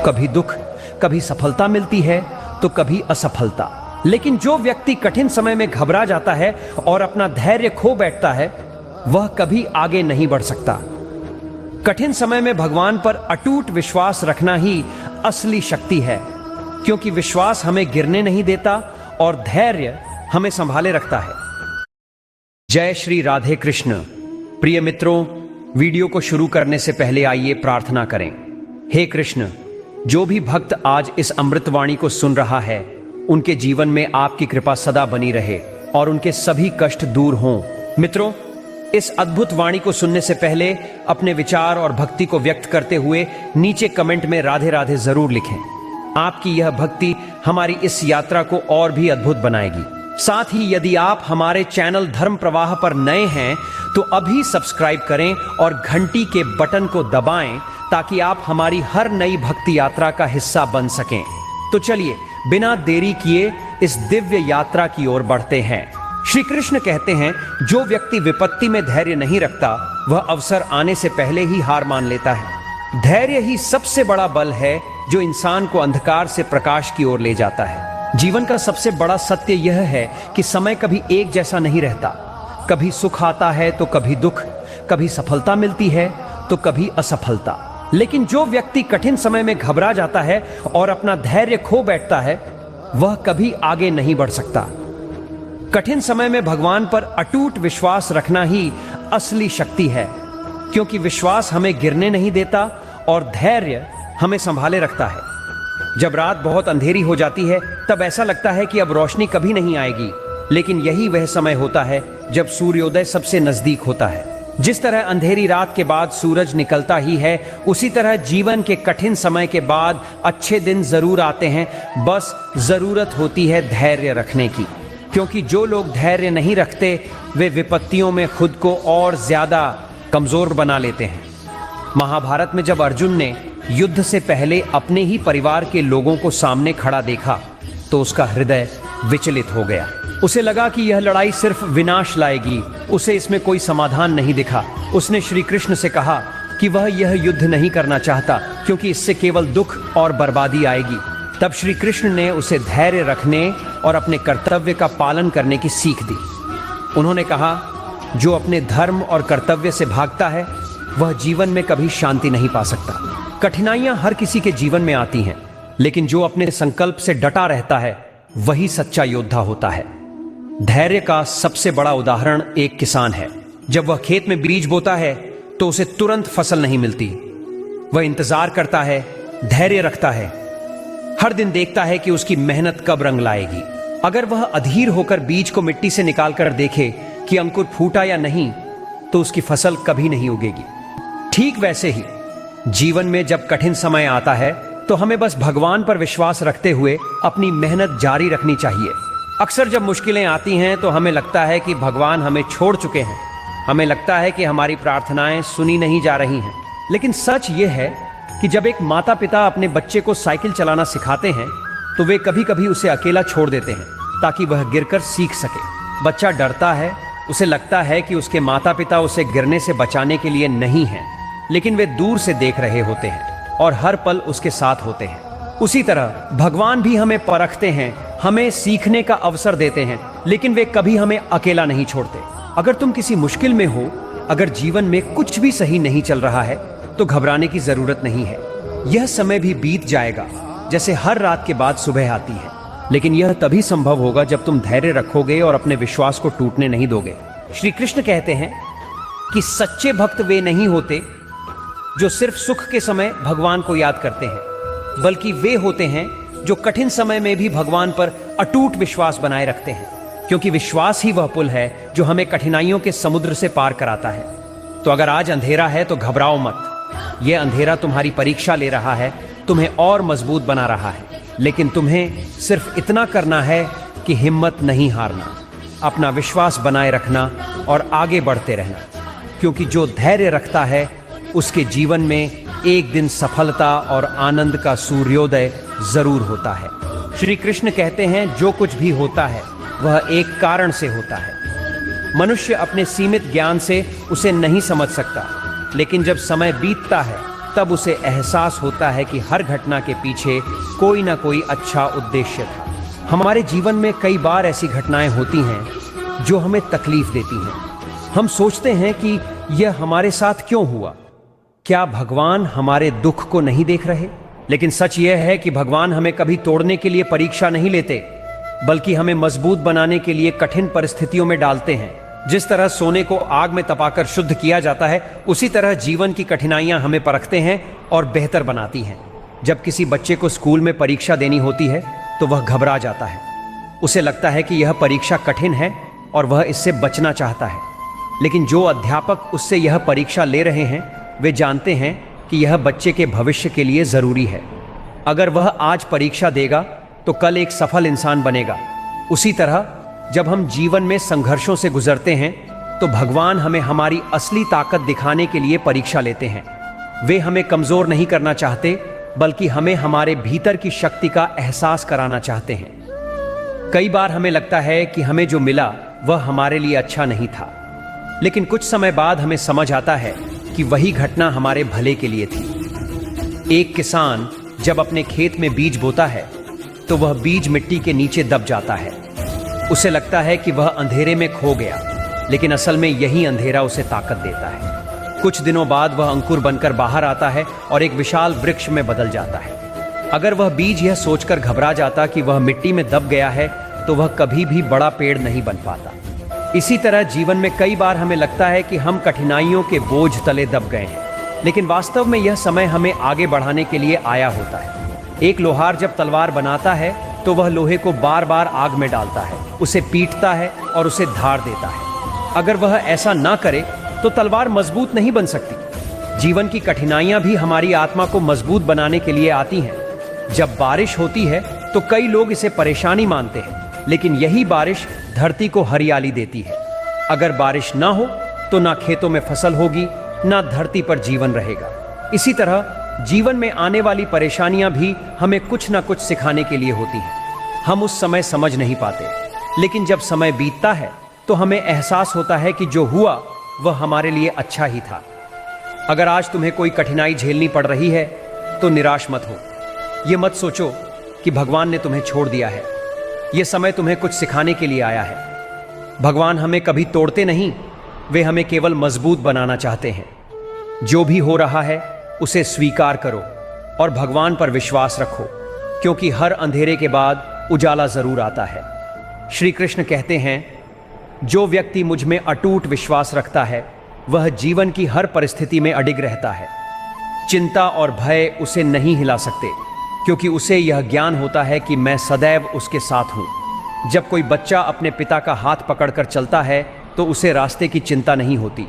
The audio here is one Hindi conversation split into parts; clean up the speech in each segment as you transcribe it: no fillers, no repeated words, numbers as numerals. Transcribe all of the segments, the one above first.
कभी दुख, कभी सफलता मिलती है तो कभी असफलता। लेकिन जो व्यक्ति कठिन समय में घबरा जाता है और अपना धैर्य खो बैठता है, वह कभी आगे नहीं बढ़ सकता। कठिन समय में भगवान पर अटूट विश्वास रखना ही असली शक्ति है, क्योंकि विश्वास हमें गिरने नहीं देता और धैर्य हमें संभाले रखता है। जय श्री राधे कृष्ण। प्रिय मित्रों, वीडियो को शुरू करने से पहले आइए प्रार्थना करें। हे कृष्ण, जो भी भक्त आज इस अमृतवाणी को सुन रहा है, उनके जीवन में आपकी कृपा सदा बनी रहे और उनके सभी कष्ट दूर हों। मित्रों, इस अद्भुत वाणी को सुनने से पहले अपने विचार और भक्ति को व्यक्त करते हुए नीचे कमेंट में राधे राधे जरूर लिखें। आपकी यह भक्ति हमारी इस यात्रा को और भी अद्भुत बनाएगी। साथ ही यदि आप हमारे चैनल धर्म प्रवाह पर नए हैं तो अभी सब्सक्राइब करें और घंटी के बटन को दबाएं, ताकि आप हमारी हर नई भक्ति यात्रा का हिस्सा बन सकें। तो चलिए बिना देरी किए इस दिव्य यात्रा की ओर बढ़ते हैं। श्री कृष्ण कहते हैं, जो व्यक्ति विपत्ति में धैर्य नहीं रखता, वह अवसर आने से पहले ही हार मान लेता है। धैर्य ही सबसे बड़ा बल है जो इंसान को अंधकार से प्रकाश की ओर ले जाता है। जीवन का सबसे बड़ा सत्य यह है कि समय कभी एक जैसा नहीं रहता। कभी सुख आता है तो कभी दुख, कभी सफलता मिलती है तो कभी असफलता। लेकिन जो व्यक्ति कठिन समय में घबरा जाता है और अपना धैर्य खो बैठता है, वह कभी आगे नहीं बढ़ सकता। कठिन समय में भगवान पर अटूट विश्वास रखना ही असली शक्ति है, क्योंकि विश्वास हमें गिरने नहीं देता और धैर्य हमें संभाले रखता है। जब रात बहुत अंधेरी हो जाती है, तब ऐसा लगता है कि अब रोशनी कभी नहीं आएगी, लेकिन यही वह समय होता है जब सूर्योदय सबसे नजदीक होता है। जिस तरह अंधेरी रात के बाद सूरज निकलता ही है, उसी तरह जीवन के कठिन समय के बाद अच्छे दिन जरूर आते हैं। बस जरूरत होती है धैर्य रखने की, क्योंकि जो लोग धैर्य नहीं रखते, वे विपत्तियों में खुद को और ज्यादा कमजोर बना लेते हैं। महाभारत में जब अर्जुन ने युद्ध से पहले अपने ही परिवार के लोगों को सामने खड़ा देखा, तो उसका हृदय विचलित हो गया। उसे लगा कि यह लड़ाई सिर्फ विनाश लाएगी। उसे इसमें कोई समाधान नहीं दिखा। उसने श्री कृष्ण से कहा कि वह यह युद्ध नहीं करना चाहता, क्योंकि इससे केवल दुख और बर्बादी आएगी। तब श्री कृष्ण ने उसे धैर्य रखने और अपने कर्तव्य का पालन करने की सीख दी। उन्होंने कहा, जो अपने धर्म और कर्तव्य से भागता है, वह जीवन में कभी शांति नहीं पा सकता। कठिनाइयां हर किसी के जीवन में आती हैं, लेकिन जो अपने संकल्प से डटा रहता है, वही सच्चा योद्धा होता है। धैर्य का सबसे बड़ा उदाहरण एक किसान है। जब वह खेत में बीज बोता है तो उसे तुरंत फसल नहीं मिलती। वह इंतजार करता है, धैर्य रखता है, हर दिन देखता है कि उसकी मेहनत कब रंग लाएगी। अगर वह अधीर होकर बीज को मिट्टी से निकालकर देखे कि अंकुर फूटा या नहीं, तो उसकी फसल कभी नहीं उगेगी। ठीक वैसे ही जीवन में जब कठिन समय आता है, तो हमें बस भगवान पर विश्वास रखते हुए अपनी मेहनत जारी रखनी चाहिए। अक्सर जब मुश्किलें आती हैं तो हमें लगता है कि भगवान हमें छोड़ चुके हैं। हमें लगता है कि हमारी प्रार्थनाएं सुनी नहीं जा रही हैं। लेकिन सच ये है कि जब एक माता पिता अपने बच्चे को साइकिल चलाना सिखाते हैं, तो वे कभी कभी उसे अकेला छोड़ देते हैं, ताकि वह गिरकर सीख सके। बच्चा डरता है, उसे लगता है कि उसके माता पिता उसे गिरने से बचाने के लिए नहीं हैं, लेकिन वे दूर से देख रहे होते हैं और हर पल उसके साथ होते हैं। उसी तरह भगवान भी हमें परखते हैं, हमें सीखने का अवसर देते हैं, लेकिन वे कभी हमें अकेला नहीं छोड़ते। अगर तुम किसी मुश्किल में हो, अगर जीवन में कुछ भी सही नहीं चल रहा है, तो घबराने की जरूरत नहीं है। यह समय भी बीत जाएगा, जैसे हर रात के बाद सुबह आती है। लेकिन यह तभी संभव होगा जब तुम धैर्य रखोगे और अपने विश्वास को टूटने नहीं दोगे। श्री कृष्ण कहते हैं कि सच्चे भक्त वे नहीं होते जो सिर्फ सुख के समय भगवान को याद करते हैं, बल्कि वे होते हैं जो कठिन समय में भी भगवान पर अटूट विश्वास बनाए रखते हैं, क्योंकि विश्वास ही वह पुल है जो हमें कठिनाइयों के समुद्र से पार कराता है। तो अगर आज अंधेरा है तो घबराओ मत। यह अंधेरा तुम्हारी परीक्षा ले रहा है, तुम्हें और मजबूत बना रहा है। लेकिन तुम्हें सिर्फ इतना करना है कि हिम्मत नहीं हारना, अपना विश्वास बनाए रखना और आगे बढ़ते रहना, क्योंकि जो धैर्य रखता है उसके जीवन में एक दिन सफलता और आनंद का सूर्योदय जरूर होता है। श्री कृष्ण कहते हैं, जो कुछ भी होता है वह एक कारण से होता है। मनुष्य अपने सीमित ज्ञान से उसे नहीं समझ सकता, लेकिन जब समय बीतता है तब उसे एहसास होता है कि हर घटना के पीछे कोई ना कोई अच्छा उद्देश्य था। हमारे जीवन में कई बार ऐसी घटनाएं होती हैं जो हमें तकलीफ देती हैं। हम सोचते हैं कि यह हमारे साथ क्यों हुआ? क्या भगवान हमारे दुख को नहीं देख रहे? लेकिन सच यह है कि भगवान हमें कभी तोड़ने के लिए परीक्षा नहीं लेते, बल्कि हमें मजबूत बनाने के लिए कठिन परिस्थितियों में डालते हैं। जिस तरह सोने को आग में तपाकर शुद्ध किया जाता है, उसी तरह जीवन की कठिनाइयां हमें परखते हैं और बेहतर बनाती हैं। जब किसी बच्चे को स्कूल में परीक्षा देनी होती है तो वह घबरा जाता है। उसे लगता है कि यह परीक्षा कठिन है और वह इससे बचना चाहता है। लेकिन जो अध्यापक उससे यह परीक्षा ले रहे हैं, वे जानते हैं कि यह बच्चे के भविष्य के लिए जरूरी है। अगर वह आज परीक्षा देगा तो कल एक सफल इंसान बनेगा। उसी तरह जब हम जीवन में संघर्षों से गुजरते हैं तो भगवान हमें हमारी असली ताकत दिखाने के लिए परीक्षा लेते हैं। वे हमें कमजोर नहीं करना चाहते, बल्कि हमें हमारे भीतर की शक्ति का एहसास कराना चाहते हैं। कई बार हमें लगता है कि हमें जो मिला वह हमारे लिए अच्छा नहीं था, लेकिन कुछ समय बाद हमें समझ आता है कि वही घटना हमारे भले के लिए थी। एक किसान जब अपने खेत में बीज बोता है तो वह बीज मिट्टी के नीचे दब जाता है। उसे लगता है कि वह अंधेरे में खो गया, लेकिन असल में यही अंधेरा उसे ताकत देता है। कुछ दिनों बाद वह अंकुर बनकर बाहर आता है और एक विशाल वृक्ष में बदल जाता है। अगर वह बीज यह सोचकर घबरा जाता कि वह मिट्टी में दब गया है, तो वह कभी भी बड़ा पेड़ नहीं बन पाता। इसी तरह जीवन में कई बार हमें लगता है कि हम कठिनाइयों के बोझ तले दब गए हैं, लेकिन वास्तव में यह समय हमें आगे बढ़ाने के लिए आया होता है। एक लोहार जब तलवार बनाता है तो वह लोहे को बार बार आग में डालता है, उसे पीटता है और उसे धार देता है। अगर वह ऐसा ना करे तो तलवार मजबूत नहीं बन सकती। जीवन की कठिनाइयां भी हमारी आत्मा को मजबूत बनाने के लिए आती हैं। जब बारिश होती है तो कई लोग इसे परेशानी मानते हैं, लेकिन यही बारिश धरती को हरियाली देती है। अगर बारिश ना हो तो ना खेतों में फसल होगी, ना धरती पर जीवन रहेगा। इसी तरह जीवन में आने वाली परेशानियां भी हमें कुछ ना कुछ सिखाने के लिए होती हैं। हम उस समय समझ नहीं पाते, लेकिन जब समय बीतता है तो हमें एहसास होता है कि जो हुआ वह हमारे लिए अच्छा ही था। अगर आज तुम्हें कोई कठिनाई झेलनी पड़ रही है तो निराश मत हो। ये मत सोचो कि भगवान ने तुम्हें छोड़ दिया है। यह समय तुम्हें कुछ सिखाने के लिए आया है। भगवान हमें कभी तोड़ते नहीं, वे हमें केवल मजबूत बनाना चाहते हैं। जो भी हो रहा है उसे स्वीकार करो और भगवान पर विश्वास रखो, क्योंकि हर अंधेरे के बाद उजाला जरूर आता है। श्री कृष्ण कहते हैं, जो व्यक्ति मुझ में अटूट विश्वास रखता है वह जीवन की हर परिस्थिति में अडिग रहता है। चिंता और भय उसे नहीं हिला सकते, क्योंकि उसे यह ज्ञान होता है कि मैं सदैव उसके साथ हूं। जब कोई बच्चा अपने पिता का हाथ पकड़कर चलता है तो उसे रास्ते की चिंता नहीं होती।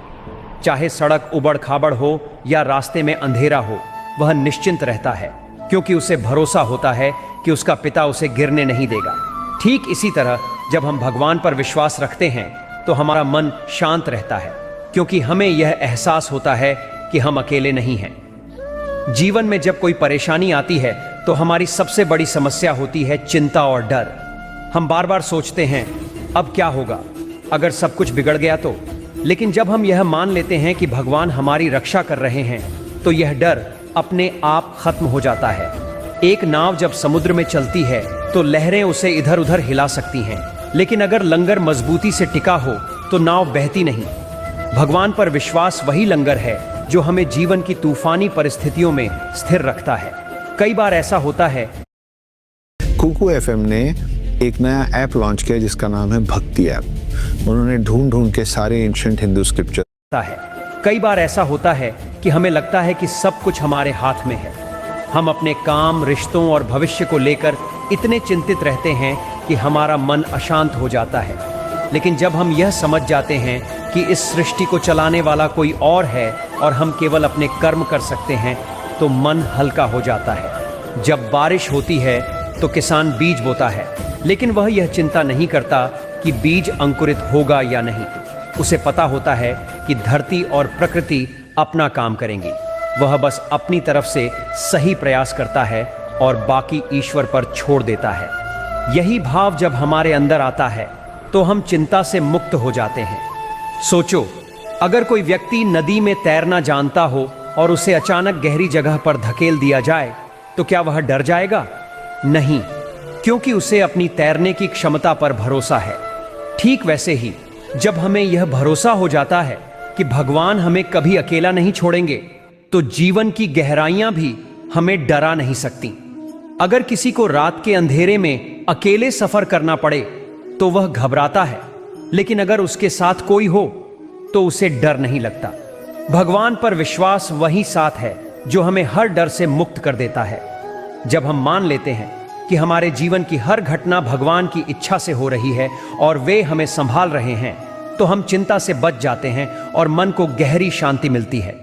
चाहे सड़क उबड़ खाबड़ हो या रास्ते में अंधेरा हो, वह निश्चिंत रहता है, क्योंकि उसे भरोसा होता है कि उसका पिता उसे गिरने नहीं देगा। ठीक इसी तरह जब हम भगवान पर विश्वास रखते हैं तो हमारा मन शांत रहता है, क्योंकि हमें यह एहसास होता है कि हम अकेले नहीं हैं। जीवन में जब कोई परेशानी आती है तो हमारी सबसे बड़ी समस्या होती है चिंता और डर। हम बार बार सोचते हैं, अब क्या होगा अगर सब कुछ बिगड़ गया तो। लेकिन जब हम यह मान लेते हैं कि भगवान हमारी रक्षा कर रहे हैं तो यह डर अपने आप खत्म हो जाता है। एक नाव जब समुद्र में चलती है तो लहरें उसे इधर उधर हिला सकती हैं, लेकिन अगर लंगर मजबूती से टिका हो तो नाव बहती नहीं। भगवान पर विश्वास वही लंगर है जो हमें जीवन की तूफानी परिस्थितियों में स्थिर रखता है। कई बार ऐसा होता है, कुकू एफएम ने एक नया ऐप लॉन्च किया जिसका नाम है भक्ति ऐप। उन्होंने ढूंढ के सारे एंशिएंट हिंदू स्क्रिप्चर है। कई बार ऐसा होता है कि हमें लगता है कि सब कुछ हमारे हाथ में है। हम अपने काम, रिश्तों और भविष्य को लेकर इतने चिंतित रहते हैं कि हमारा मन अशांत हो जाता है। लेकिन जब हम यह समझ जाते हैं कि इस सृष्टि को चलाने वाला कोई और है और हम केवल अपने कर्म कर सकते हैं, तो मन हल्का हो जाता है। जब बारिश होती है तो किसान बीज बोता है, लेकिन वह यह चिंता नहीं करता कि बीज अंकुरित होगा या नहीं। उसे पता होता है कि धरती और प्रकृति अपना काम करेंगी। वह बस अपनी तरफ से सही प्रयास करता है और बाकी ईश्वर पर छोड़ देता है। यही भाव जब हमारे अंदर आता है तो हम चिंता से मुक्त हो जाते हैं। सोचो, अगर कोई व्यक्ति नदी में तैरना जानता हो और उसे अचानक गहरी जगह पर धकेल दिया जाए तो क्या वह डर जाएगा? नहीं, क्योंकि उसे अपनी तैरने की क्षमता पर भरोसा है। ठीक वैसे ही जब हमें यह भरोसा हो जाता है कि भगवान हमें कभी अकेला नहीं छोड़ेंगे, तो जीवन की गहराइयां भी हमें डरा नहीं सकती। अगर किसी को रात के अंधेरे में अकेले सफर करना पड़े तो वह घबराता है, लेकिन अगर उसके साथ कोई हो तो उसे डर नहीं लगता। भगवान पर विश्वास वही साथ है जो हमें हर डर से मुक्त कर देता है। जब हम मान लेते हैं कि हमारे जीवन की हर घटना भगवान की इच्छा से हो रही है और वे हमें संभाल रहे हैं, तो हम चिंता से बच जाते हैं और मन को गहरी शांति मिलती है।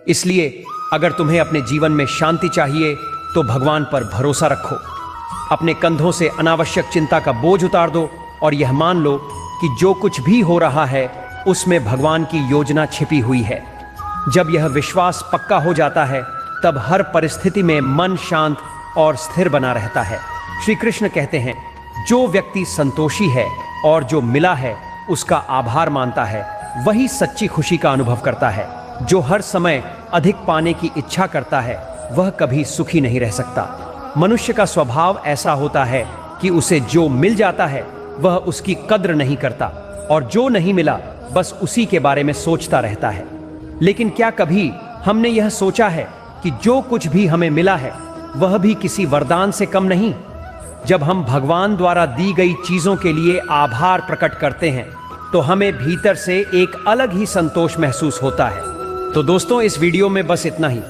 इसलिए अगर तुम्हें अपने जीवन में शांति चाहिए तो भगवान पर भरोसा रखो। अपने कंधों से अनावश्यक चिंता का बोझ उतार दो और यह मान लो कि जो कुछ भी हो रहा है उसमें भगवान की योजना छिपी हुई है। जब यह विश्वास पक्का हो जाता है तब हर परिस्थिति में मन शांत और स्थिर बना रहता है। श्री कृष्ण कहते हैं, जो व्यक्ति संतोषी है और जो मिला है उसका आभार मानता है, वही सच्ची खुशी का अनुभव करता है। जो हर समय अधिक पाने की इच्छा करता है वह कभी सुखी नहीं रह सकता। मनुष्य का स्वभाव ऐसा होता है कि उसे जो मिल जाता है वह उसकी कद्र नहीं करता और जो नहीं मिला बस उसी के बारे में सोचता रहता है। लेकिन क्या कभी हमने यह सोचा है कि जो कुछ भी हमें मिला है वह भी किसी वरदान से कम नहीं? जब हम भगवान द्वारा दी गई चीजों के लिए आभार प्रकट करते हैं तो हमें भीतर से एक अलग ही संतोष महसूस होता है। तो दोस्तों, इस वीडियो में बस इतना ही।